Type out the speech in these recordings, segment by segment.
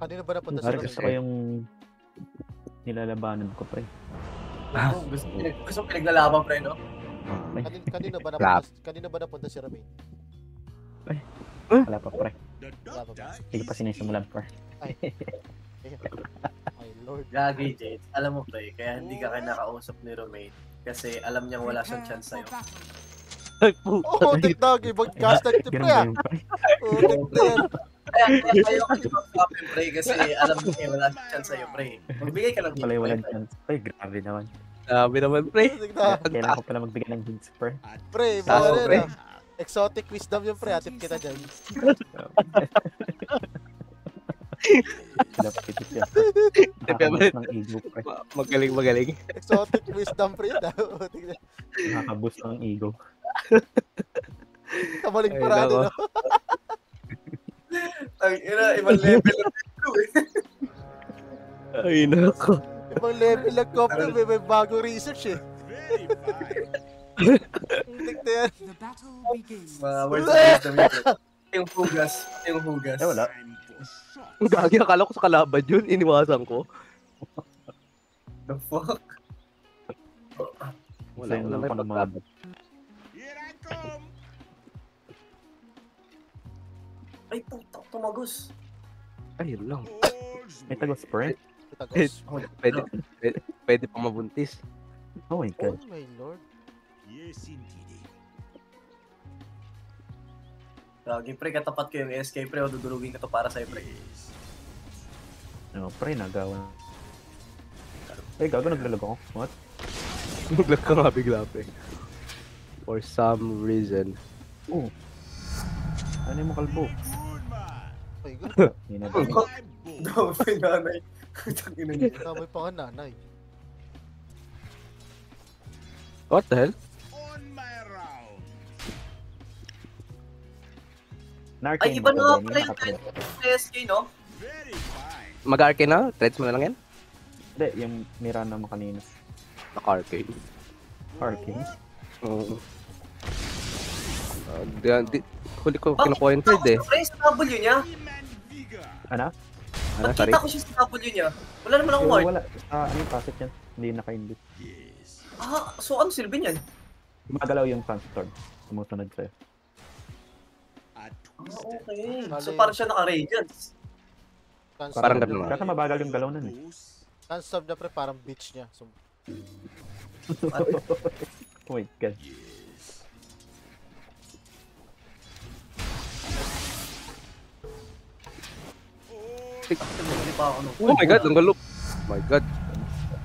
Kanina ba napunta Pare, si gusto ko Ramil? yung nilalabanan ko, pre. Gusto pinaglalaban, pre, no? Kanina ba napunta si Ramil? Wala pa, pre. Wala pa ba? Hindi pa sinisimulan, pre. Ay Lord. Gagi, Jade. Alam mo, pre, kaya hindi ka kinakausap ni Romain. Kasi alam niyang wala siyang chance sa'yo. Ay, puta. Oh, tek-tek, ibang-castan niyo, pre, Ganun ba ah. yun, pre? Oh, tek-tek. Kaya kayo kasi mag-usapin, pre, kasi alam niya wala siyang chance sa'yo, pre. Magbigay ka lang Wala yung pre. walang chance. Ay, grabe naman. Sabi naman, pre. Tek-tek. Kailangan ko pala magbigay ng hints, pre. Pre, Saso, mga pre. rin, ah. Exotic wisdom yung pre, atip kita dyan. Lapit yan. Pero, Nakakaboost ng ego, pre. magaling. Exotic wisdom pre, yun, ah. Oh, tek-tek. Nakakaboost ng ego. Kamaling Ay, parado, nako. no? Ang ina, ibang level ng blue, eh. Ay, nako. Ibang level ng copy, may bagong research, eh. Tek-tek. Mga words of wisdom yun, pre. Yung hugas. Yung hugas. Eh, wala. Gagi, akala ko sa kalaban yun. Iniwasan ko. The fuck? Wala yung lang ko ng mga bot. Ay, puta, tumagos. Ay, yun lang. May tagos, pre. Tagos. Pwede pa mabuntis. Oh my Oh God. my lord. Gagi, pre, katapat ko yung SK, pre, o dudurugin ka to para sa'yo, pre. Ano, pre, nagawa. Ay, gago, naglalag ako. What? Naglag ka nga bigla, pre. For some reason. Oh. Ano yung makalbo? Ay, gano'n. Hindi na ba? Dami pa yung nanay. Tangina niya. Damay pa nga nanay. What the hell? Ay, iba na nga pala yung SK, no? Mag-arcade na? Threads mo na lang yan? Hindi, yung Mirana mo kanina. Naka-arcade. Parking. Oo. Huli ko kinukuha yung third eh. Pre, sa W niya. Ano? Ano, sorry? Nakita ko siya sa W niya. Wala naman akong Pero ward. wala. Ano yung packet yan? Hindi naka-indit. Ah, so ano silbi niyan? Gumagalaw yung Sunstorm. Sumusunod sa'yo. Ah, okay. So parang siya naka-radiance. Parang ganun. Kasi mabagal yung galaw nun eh. Sunstorm na pre, parang beach niya. So, Oh my God. Hindi pa ako, no? Oh my god, ang galop. Oh my god.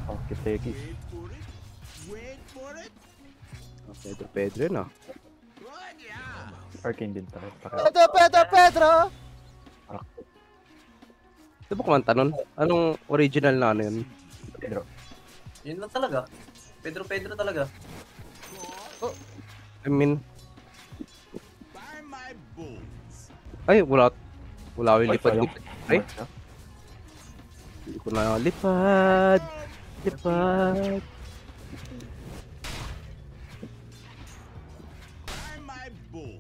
Oh, kiteki. Pedro yun ah. Arcane din tayo. Pedro! Ito ba kumanta nun? Anong original na ano yun? Pedro. Yun lang talaga. Pedro talaga. I mean... Ay, wala yung lipad ko. Ay, hindi ko na lipad. Lipad.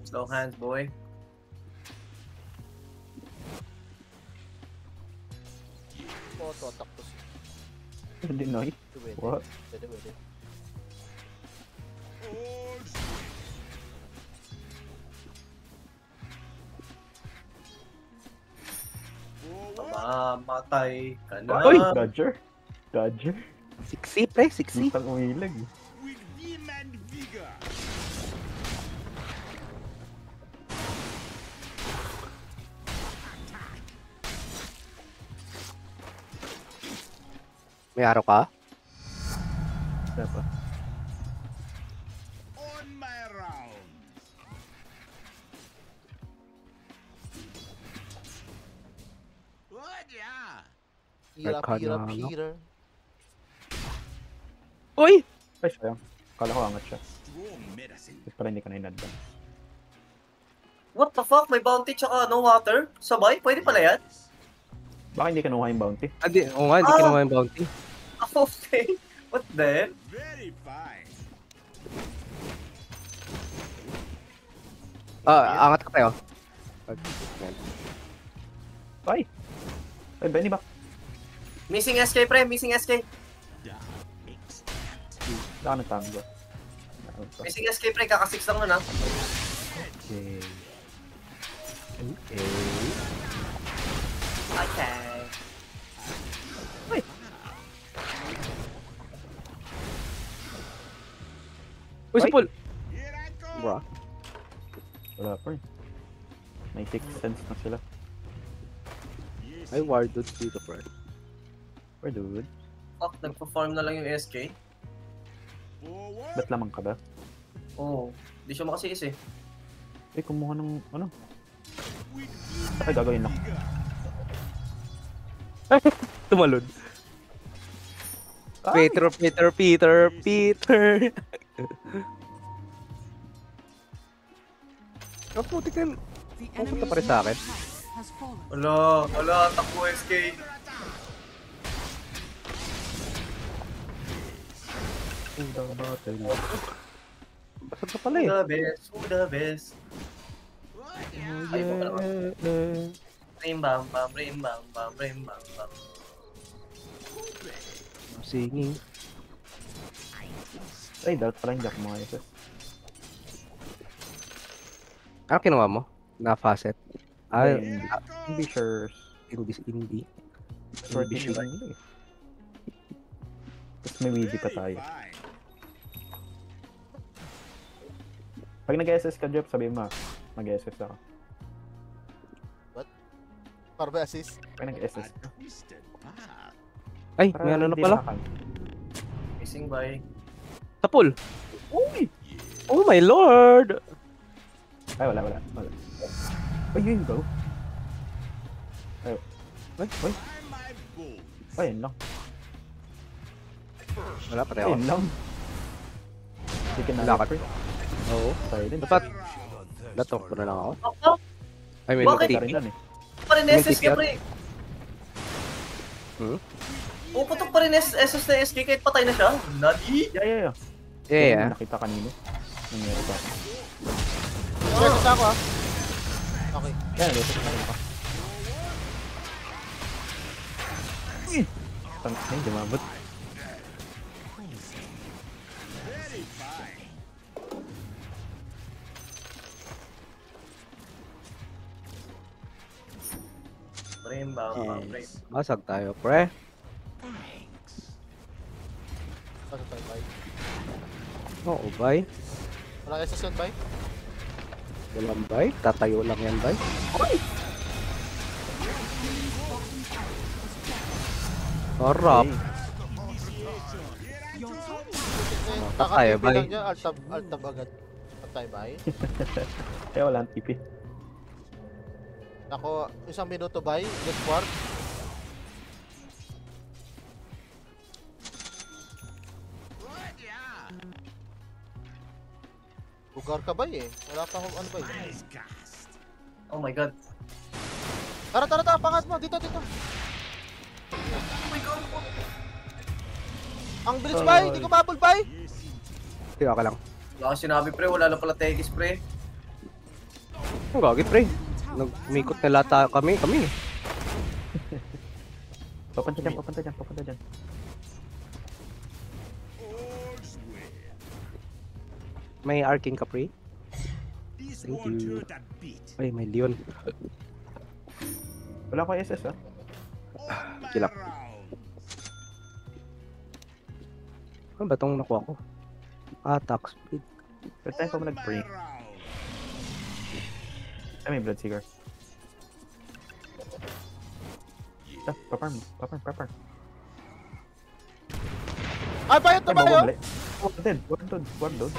Slow hands, boy. Oh, totaktos. Hindi, Noy. Pwede. What? Pwede. Mamatay ka na. Uy! Dodger? Dodger? Sixy, pre, sixy. Butang umilag eh. May araw ka? Diba? Pira, Arcana, no? Peter. Uy! Ay, sayang. Kala ko angat siya. Kasi pala hindi ka na in-advance. What the fuck? May bounty tsaka no water? Sabay? Pwede pala yan? Baka hindi kinuha yung bounty. Hindi, oo nga, hindi kinuha yung bounty. Okay. What the hell? Ah, angat ka tayo. Ay! Ay, Benny ba? Missing SK, pre. Missing SK. Wala ka ng tango. Missing SK, pre. Kaka-6 lang nun, ha. Okay. Okay. Okay. Uy, si Ay! Paul! Bro. Wala pa eh. May 6 cents na sila. Ay, ward dudes dito, pre. Or dude. Fuck, nagpa-farm na lang yung SK. Ba't lamang ka ba? Oo. Di siya makasiis, eh. Eh, kumuha ng ano? Ay, gagawin lang. Tumalon. Ay! Peter. Oh, puti ka. Pupunta pa rin sa akin. Wala, takbo SK. Udang battle. Basag ka pala eh. Who the best? Ay, ko pala. Rim bam bam, rim bam bam, rim bam bam. Singing. Ay, dapat pala hindi ako mga SS. Ano kinuha mo? Na facet. Ay, Ay, hindi sure. indie. Short Hindi issue lang yun eh. Tapos may weedy pa tayo. Pag nag-SS ka, Jeff, sabihin mo, mag-SS ako. Para ba assist? Pag nag-SS ka. Ay, Para may ano na hindi pala. nakakal. Missing by. Sa pool. Uy! Oh my lord! Ay, wala. Ay, yun go. Ay, ay. Ay, yun lang. Wala pa tayo. Ayun lang. Hindi ka Wala ka. na-pre. Oo. Silent. Dapat, latok ko na lang ako. Oh, Ay, may Bakit? Ka notif. rin yan eh. pa rin SS ka, pre. Puputok pa rin SS na SK kahit patay na siya. Nadi? Yeah. Yeah. Nakita kanino. Nangyari ba? Reset ako, ha? Okay. Yan, reset na rin pa. Ay, dumabot. Rim bam bam, rim. Masag tayo, pre. Ano tayo, bay? Oo, bay. Wala SS yun, bay? Walang bay. Tatayo lang yan, bay. Harap. Okay. Kakatipi Patay, bay. lang niya, alt-tab agad. Patay, bay? Kaya wala ang TP. Ako, 1 minuto, bay? Get ward? Lugar ka, bay, eh. Wala pa akong ano, bay? Oh my god. Tara, pangat mo. Dito. Oh my god. Ang bilis, bay! Hindi ko mabul, bay! Tiyo ka lang. Wala kang sinabi, pre. Wala na pala Tegis, pre. Ang gagi, pre. Nagmikot na lata kami. Papunta dyan. May arcane ka, pre? Thank you. Ay, may Leon. Wala ko SS ah. Kilap. Ano ba itong nakuha ko? Attack speed. Pero tayo pa mo nag-pray. Ay, may Bloodseeker. Paparm. Ay, bayot na, Ay, bawa bayo! mali. Wardod. Wardod.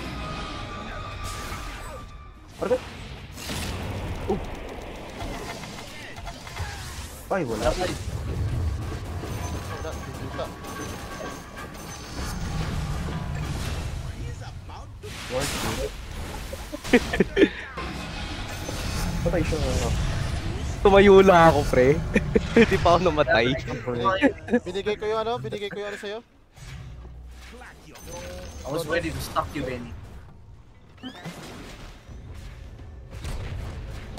Ay, wala. Wala, dito. Wardod. Patay siya. Tumayo lang ako, pre. Hindi pa ako namatay. Binigay ko yung ano sa'yo. I was ready to stop you, Benny.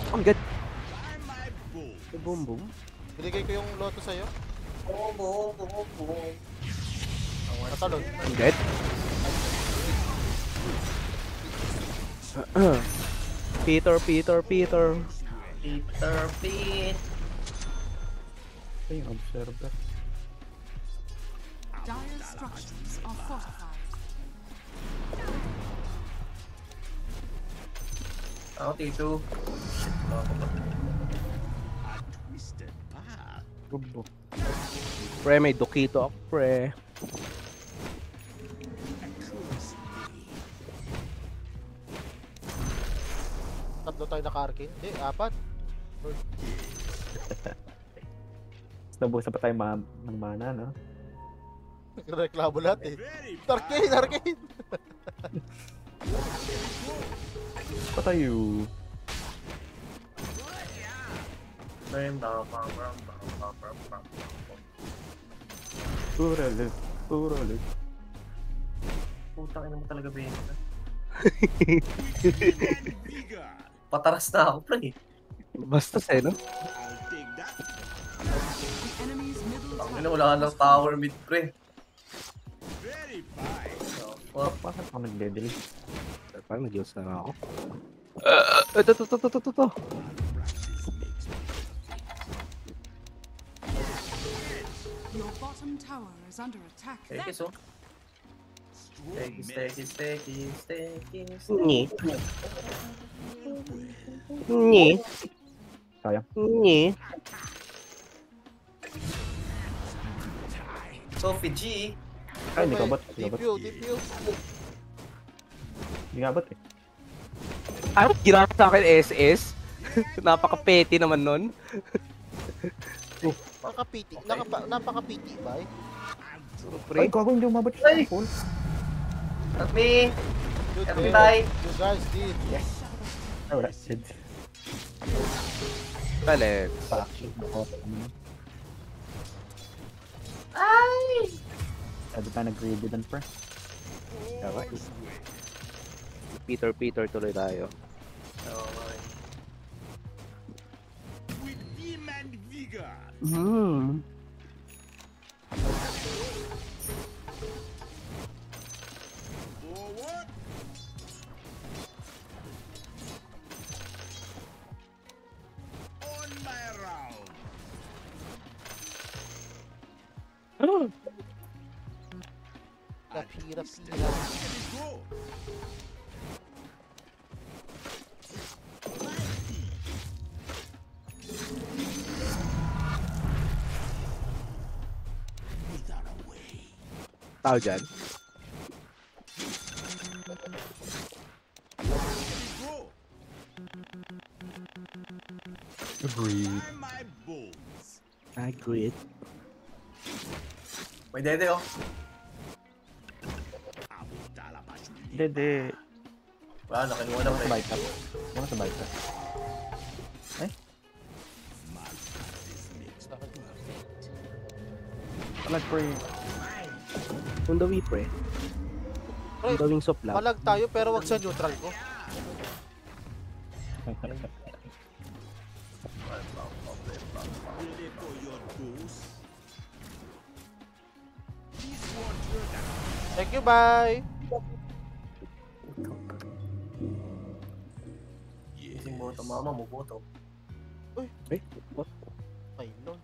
Oh my god. Boom. Binigay ko yung loto sa'yo. Boom. Natalon. I'm dead. Peter. Peter Pit. Ito yung observer. Dire structures are fortified. Ako, Tito. Shit, wala ko ba? Gubo. Pre, may Dokito ako, pre. Tatlo tayo naka-arcane. Hindi, 4. Nabusa pa tayo ng mana, no? Reklamo lahat eh. Arcane! Patayo. Puro loot. Putang ina mo talaga, Ben. Pataras na ako, pre. Bastos eh, no? The enemy's middle Ang tower. ina, wala ka ng tower mid, pre. Fuck. Bakit ako nag-deadly? Parang nag-use na ako. Ito. Your bottom tower is under attack. Tekis, oh. Tekis. Nyi. Nyi. Sayang. Nyi. Sophie G. Ay, hindi ka bot. DPU. Hindi ka bot eh. Ay, ginamit sa akin SS. Napaka-petty naman nun. Napaka-piti. Napaka-piti ba eh? Pre. Ay, gago, hindi umabot Ay! siya. Full. Help me. Good Help me, game. bye. You guys did. Ay, wala. Dead. Palit. Faction. Ay! Sabi tayo nag-greedy dun, pre. Okay. Peter tuloy tayo. Okay. Hmm. Rapira. Tao dyan. Agreed. Agreed. May dede, oh. Dede. Wala, nakinuha na, Sa pre. bike up. Ano sa bike up? Alag, pre. On the way, pre. On the wings of love. Malag tayo pero wag sa neutral ko. Thank you, bye! Ising boto, mama mo boto. Eh, what? Ay, lol.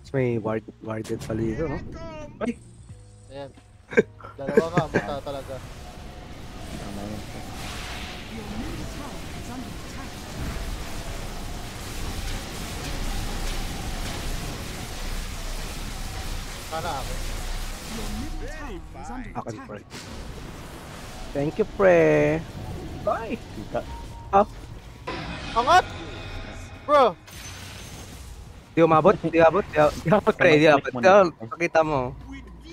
Mas may warded pala dito, no? Ayan. Dalawa nga, buta talaga. Tama yun, pre. Your middle tower is under attack. Sana ako. Your middle tower is under Akin, attack. pre. Thank you, pre. Bye. Kita. Angat! Bro! Di umabot? Di abot? Di abot, pre. Di abot. Pakita mo.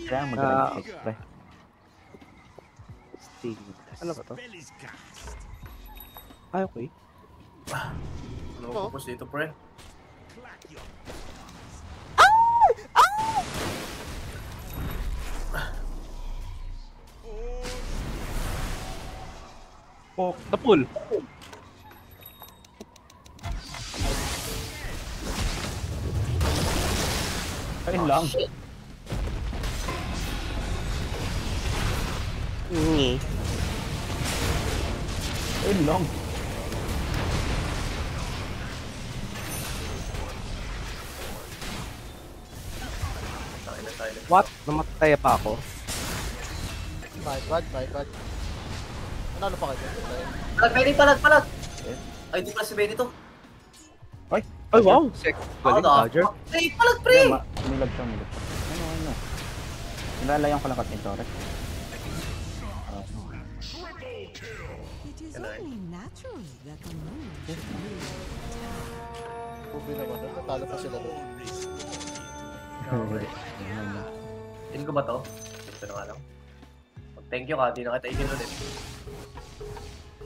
Kaya mag-right click, pre. Sting. Ano ba to? Ay, okay. Ano ko pupus dito, pre? Oh, Napul. ayun lang. Ngi. Ayun lang. Tayo na. What? Namatay pa ako. My bad, my bad. Ano pa kayo? Palag! Ay, di pala si Benito. Ay, Ay, wow. Sick. Galing, Dodger. Ay, palag, pre! Umilag siya. Ano? Nilalayan ko lang kasi ito, Rex. It is only natural that the moon should move. Kubi naman doon. Natalo pa sila doon. Feel ko ba to? Ito na nga lang. Thank you ka, di na kita igil ulit.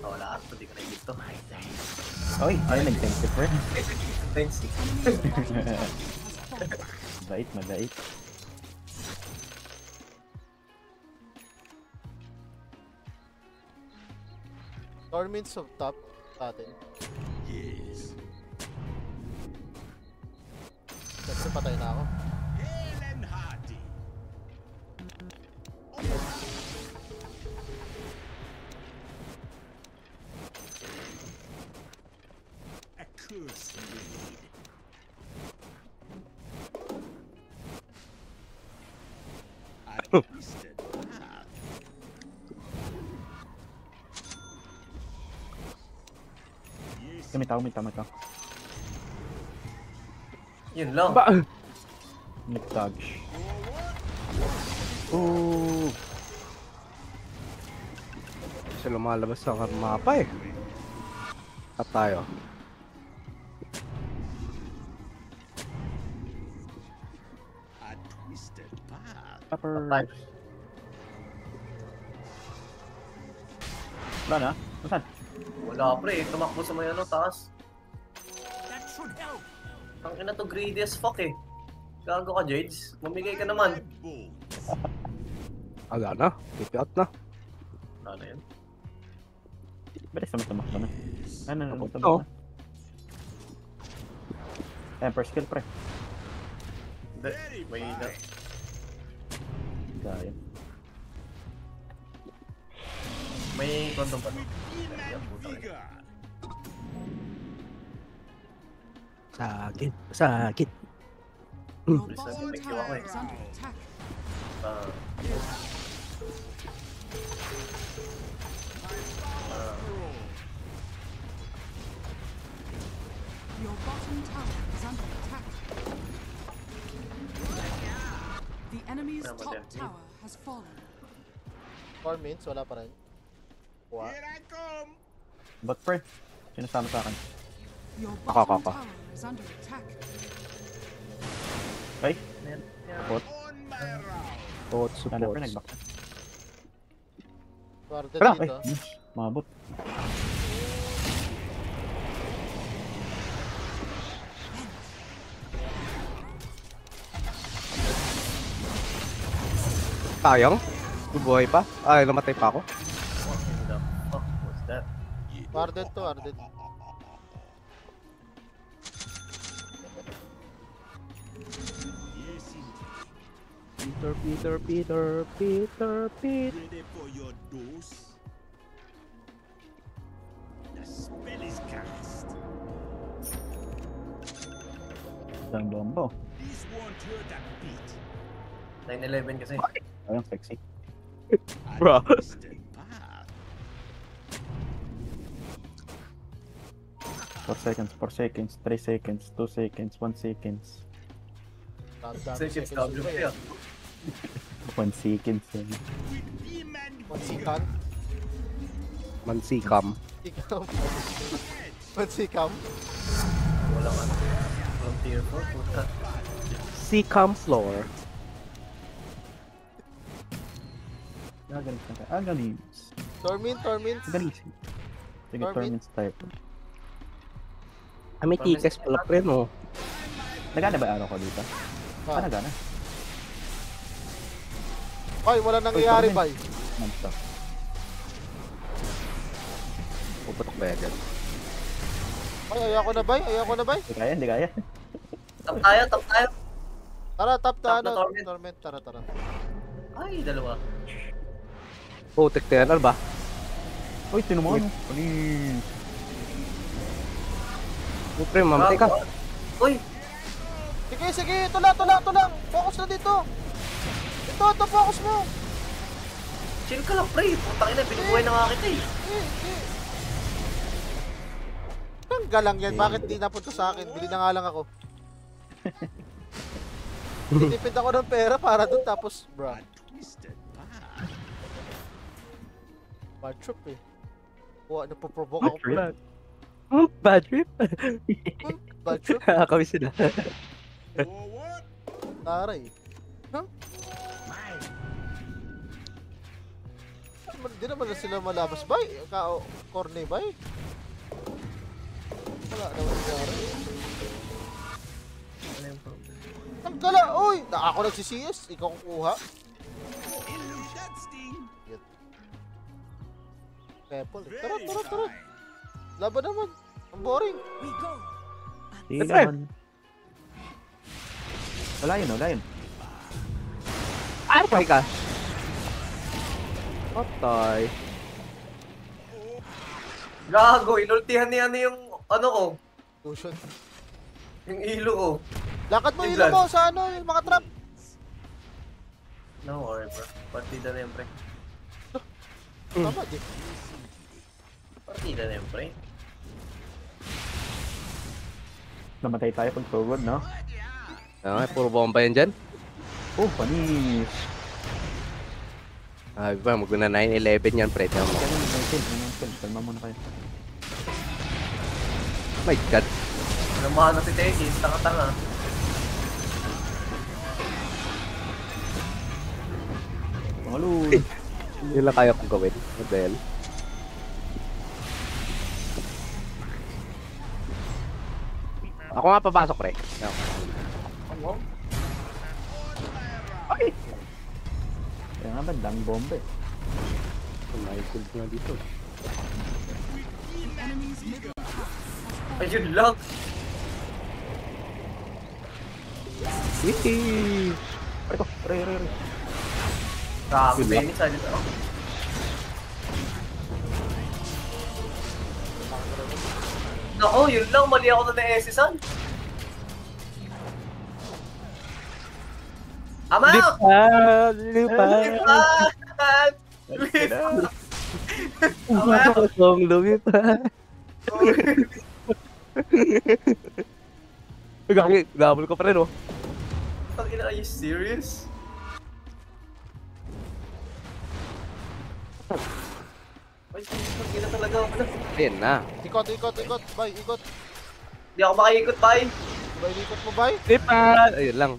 Wala ka, di ka na igil to. Oy, ay, nag-thank you, friend. Thanks. Mabait. Torments of top natin. Yes. Kasi patay na ako. Helen Hardy. A curse indeed. A twisted path. Yes. May tao. Yun lang. Ba? Nag-dodge. Ooh. Kasi lumalabas sa mapa eh. At tayo. A twisted path. Upper. Time. Wala na? Saan? Wala, pre. Tumakbo sa may ano, taas. That should help. Ang ina to, greedy as fuck eh. Gago ka, Jades. Mamigay ka naman. Boom. Ala na. Pipi out na. Ano yun? Bilis naman tumakbo na. Ano, Oo. tumakbo na. Ayan, first skill, pre. Hindi. May na. Gaya. May kondom pa. Demand vigor. Sakit. Your Listen, bottom thank you, tower okay. is under attack. Ah. Your bottom tower is under attack. The enemy's Tama top din. tower has fallen. Torments, wala pa rin. Wow. Here I come. But, pre, sinasama sa akin. Your Ako. bottom tower is under attack. Okay? Bot. On my round. Support, Ano, support. pre, nag-back na. Guarded Wala, dito. ay, mabot. Tayang? Bubuhay pa? Ay, namatay pa ako. What in the fuck was that? Guarded to, guarded. Yes, Peter. indeed. Ready for your dose? The spell is cast. Isang bombo. This won't hurt a bit. 9-11 kasi. Ayun, sexy. A Bro. twisted path. 4 seconds, 3 seconds, 2 seconds, 1 seconds. Seconds W ba kaya. 1 seconds. With vim and Mansikan? Mansikam. Sikam. Mansikam? Walang ano. Walang tier 4. Puta. Sikam floor. Agalis na tayo. Agalis. Torments? Agalis. Sige, Torment. torments type. Ah, may tickets pala pre, no? Nagana ba araw ko dito? Ah. Nagana? Ay, wala nangyayari, bay. Non-stop. Pwede. Ay, ayoko na bay, ayoko na bay. Hindi kaya, hindi kaya. Top tayo, top tayo. Tara, top Top na na ano, torment. torment, tara, tara. Ay, dalawa. Putik na yan, ano ba? Uy, sino mo ano? Panis. Pre, mamatay ka. Uy, Sige, sige, ito lang. Focus na dito. Ito, focus mo. chill ka lang, pre. Putang ina, binubuhay na nga kita eh. Tanggal lang yan, bakit di napunta sa akin? Bili na nga lang ako. Tinipid ako ng pera para dun, tapos, bro. A twisted path. Bad trip eh. Napoprovoke ako. Trip. Bad trip. Bad trip. Kami sila. Forward. Taray. Huh? Di naman na sila malabas ba? Corny ba? Wala naman nangyari. Ano yung problem? Ang gala! Uy! Ako nagsisiyas. Ikaw kukuha. Illusion sting. Careful. Tara, Very tara, tara. fine. Laban naman. Ang boring. We go. Sige Pre. naman. Wala yun. Ay, patay ka. Patay. Gago, inultihan niya yung ano ko. Cushion. Yung ilo ko. Lakad mo Yung ilo blood. mo sa ano, yung mga trap. No worry, bro. Partida na yun, pre. Tama, di. Partida na yun, pre. Namatay tayo pag forward, no? Puro bomba yan dyan. Oh, panis. Ba, maguna 9-11 yan, pre. Tama mo. Ganun. Kalma muna kayo. My God. Namahan na si Tekis, tanga-tanga. Pangalun. Yun lang kaya kong gawin. Model. Ako nga papasok, pre. Kaya nga ba, daming bomba eh. May gold nga dito. Ayun lang. Hihi! Re. Grabe, Yun lang. Benny, sa dito. Nako, yun lang. Mali ako na na-SSan. I'm out! Lipat! Lipat! Kung lumipat. Gabol ko pa rin, oh. Are you serious? Ay, hindi na talaga ako na. Ayan na. Ikot. Bay, ikot. Hindi ako makikot, bay. Bay, ikot mo, bay. Lipat! Ayun lang.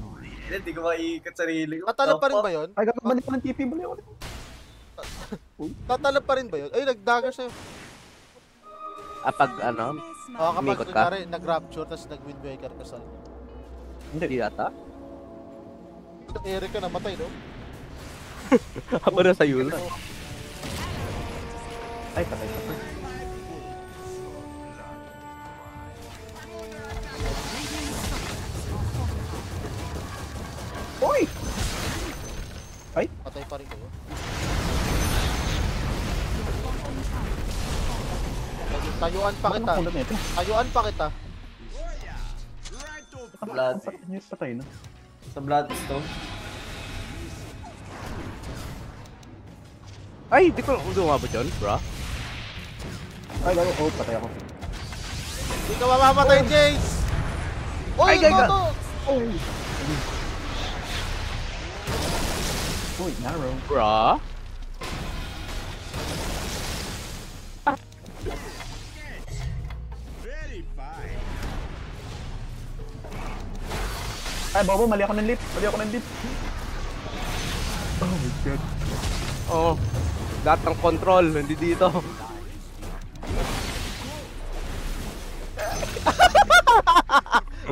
Hindi ko makikot sarili ko. Tatalab pa rin ba yun? Ay, gagawin ko ng TP, bali ako. Tatalab pa rin ba yun? Ay, nag-dagger sa'yo. Pag ano, Oo, kapag Umikot ka? kunyari, nag-rapture, tapos nag-windbreaker ka sa... hindi yata. Eric ka namatay, no? Ako na sa'yo na. Ay, patay ka pa. Uy! Patay pa rin kayo. Tayuan pa kita. Ano na ito? Tayuan pa kita. Right to Blood. Patay na. Sa Bloodstone. Ay, di ko umabot yun, bro. Ay, gago. Oh, patay ako. Hindi ka mamamatay, Jace! Uy, Ay, gaga. ito! Uy, narrow. Bro? very fine. Ay, bobo, mali ako ng lip. Oh my God. Oo. Lahat ng control, hindi dito.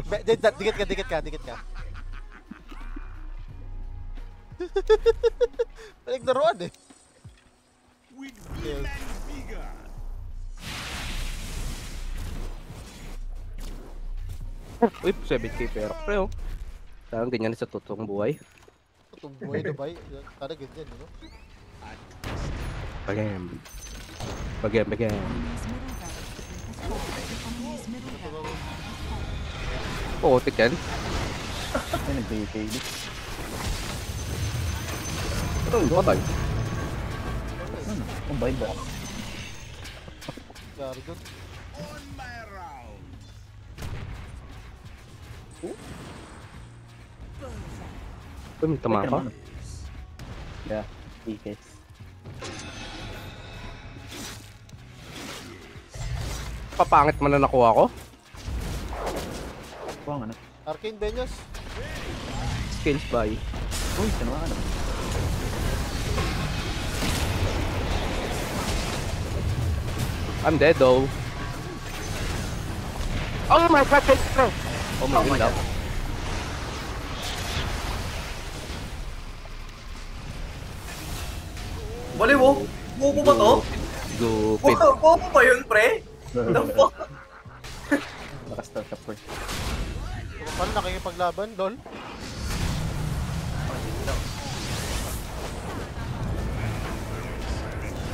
Dikit ka. Pinagdaruan eh. With women bigger. Uy, 7k pero pre oh. Parang ganyan sa totoong buhay. Itong buhay na ba? Kada ganyan, no? Bagam. Bagam, bagam. Oo, tikan. Ay, nag-BKB. Ito, patay. Ang bayad ba? Gari doon. On my round. Uy, may tama ka? Yeah, tickets. Papangit man na nakuha ko. Kuha nga na. Arcane Venos. Skills by. Uy, kinuha ka na. I'm dead though. Oh my god, it's pro. Oh my god. Baliw oh. Bobo ba to? Gupit. Bobo ba yun, pre? The fuck? Nakastart ka first. Paano nakikipaglaban, lol?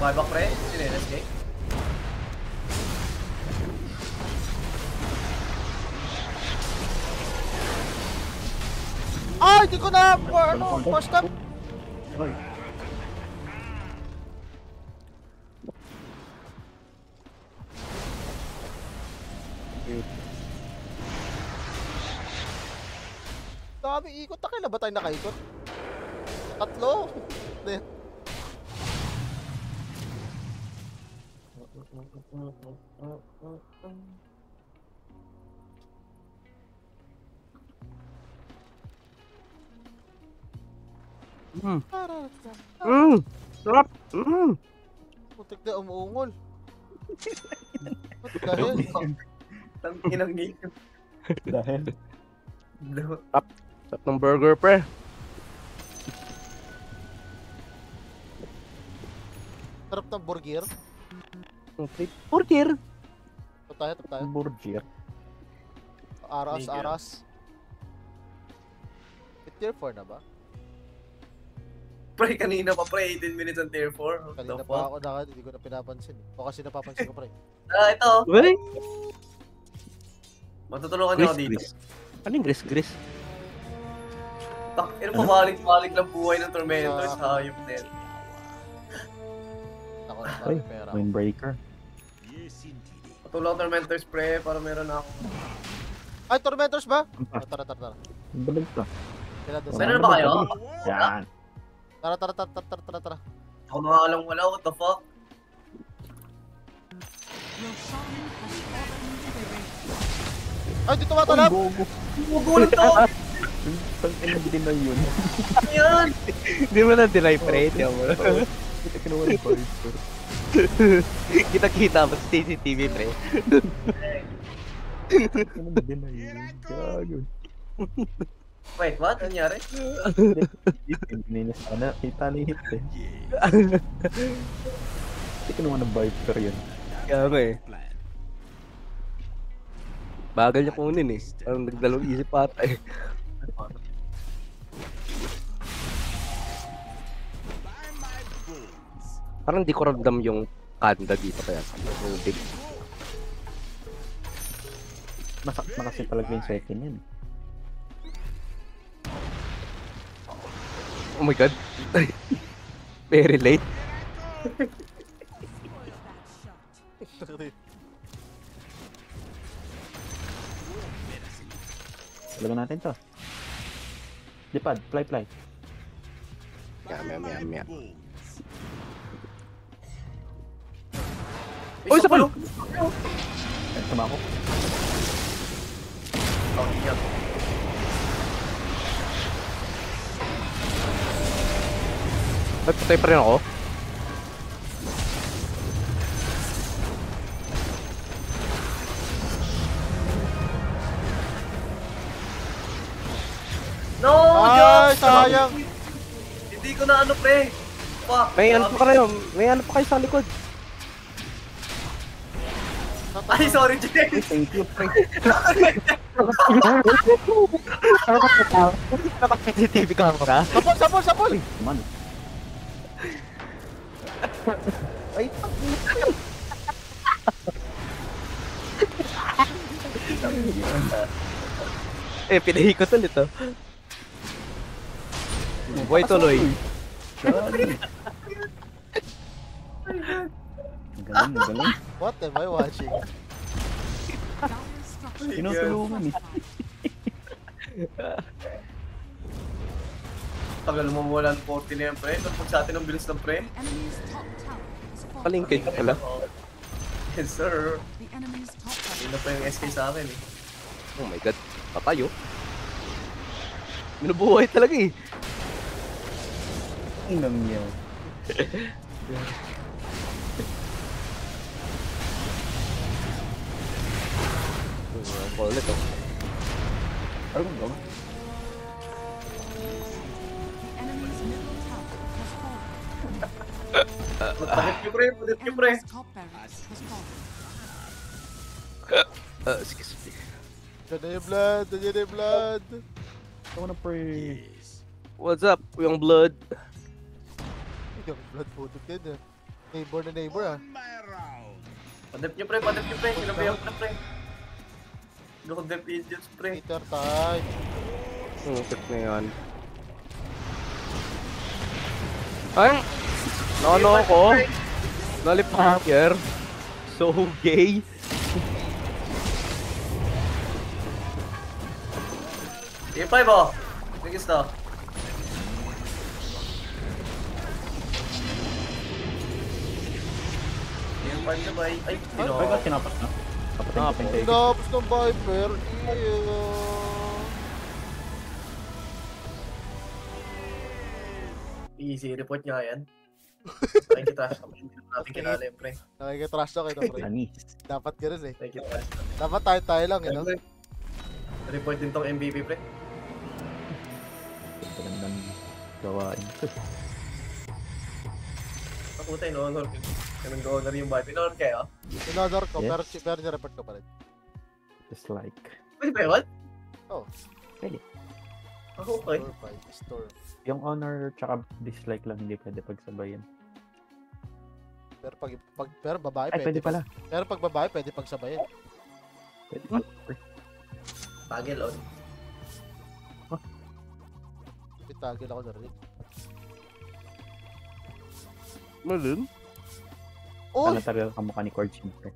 Buyback, pre? Sino yun, SK? Ay, di ko na, first up. Uy. Dami ikot. Kailan ba tayo nakaikot? Tatlo. Hindi. Sarap. Putik na umuungol. What the hell? Tanginang game. Dahil. Sarap ng burger, pre. Sarap ng burger. Burger. Tap tayo. Burger. Aras, Burger. aras. Tier 4 na ba? Pre, kanina pa, pre. 18 minutes on tier 4. What Kanina the pa fuck? ako hindi ko na pinapansin. O kasi napapansin ko, pre. Ito. Uy. Matutulungan niyo ako dito. Gris. Ano yung gris? Ano pabalik-balik lang buhay ng Tormentor sa hayop na yan. Ako na Ay, pala pera. windbreaker. Yes, indeed. Patulong Tormentors, pre, para meron ako. Ay, Tormentors ba? Ah. Oh, tara. Balag to. Kailan doon Meron na ba kayo? Yan. Tara. Ako na nga lang wala, what the fuck? Ay, dito ba talab? Gogo. Bubulong to! Pag din na yun. Ano yan? Hindi mo na deny, pre. Hindi mo. Kita kinuha ng Viper. Kita-kita mo sa CCTV, pre. Ano din na yun? Gago. Wait, what? Ano nangyari? Hindi sana. Kita na hit eh. Kita kinuha ng Viper yun. Kaya nga eh. Plan. Bagal niya kunin eh. Parang nagdalawang isip ata eh. By my bones. Parang di ko ramdam yung kanda dito kaya. Yung big. Masak na kasi talaga yung second yan. Oh my god. Very late. Talaga natin to. Lipad, fly. Maya. Bones. Uy, sa palo! Ay, sama ako. Oh, yan. Ba't patay pa rin ako? No! Ay, Diyos! sayang. Hindi ko na ano, pre. Fuck. May ano pa kayo? May ano pa kayo sa likod? Ay, sorry, Jay. Thank you, pre. Naka-CCTV camera. Sapol, sapol, sapol! Man. Ay, Pinahikot ulit oh. Buhay tuloy. galing. Ang galing, ang galing. What am I watching? Dire structures Tinutulungan eh. Tagal mo mawala ng 40 na yan, pre. Pag sa atin ang bilis ng pre. enemy's top tower is falling. Palingkit pala. Yes, sir. The enemy's top Hindi tower. na pa yung SK sa akin eh. Oh my god. Patayo. Binubuhay talaga eh. Inam niya. Ulit oh. Parang kung gawin. The enemy's middle tower has fallen. Padip nyo, pre. Padip nyo, pre. Enemy's top barracks has fallen. Excuse me. Nandiyan yung blood, nandiyan yung blood. Ako na, pre. Yes. What's up, yung blood? Yung blood putok yan ah. Neighbor na neighbor ah. On my round. Padip nyo, pre. Padip nyo, pre. Sinabihan ko na, pre. Go dip idiots, pre. Peter time. Trip na yan. Ay! Ano ako? Lollipoper. So gay. E5, oh. Bigis to. E5 na ba? Ay, Ay, ba't kinapas na? Kapatid ko pa yung tayo. Tinapos ng Viper. Ew. Easy, report nyo nga yan. Nakikitrash kami. Hindi naman natin kilala yun, pre. Nakikitrash na kita pre. Anis. Dapat ganun eh. Nakikitrash kami. Dapat tayo lang, you know? Report din tong MVP, pre. Ito lang ng gawain ko. Pakutay, no? Honor. Ganun go honor yung vibe. In-honor kayo? Inodor ko, Yes. pero nireport ko pa rin. Just like. Pwede ba yun? Oh. Pwede. Okay. Storm. Yung honor tsaka dislike lang hindi pwede pagsabayan. Pero pero babae Ay, pwede pala. Pero pag babae pwede pagsabayan. Pwede pala. Tagil, on. Pitagil ako na rin. Malun? Oh! Ano talaga kamukha ni Cord siyempre.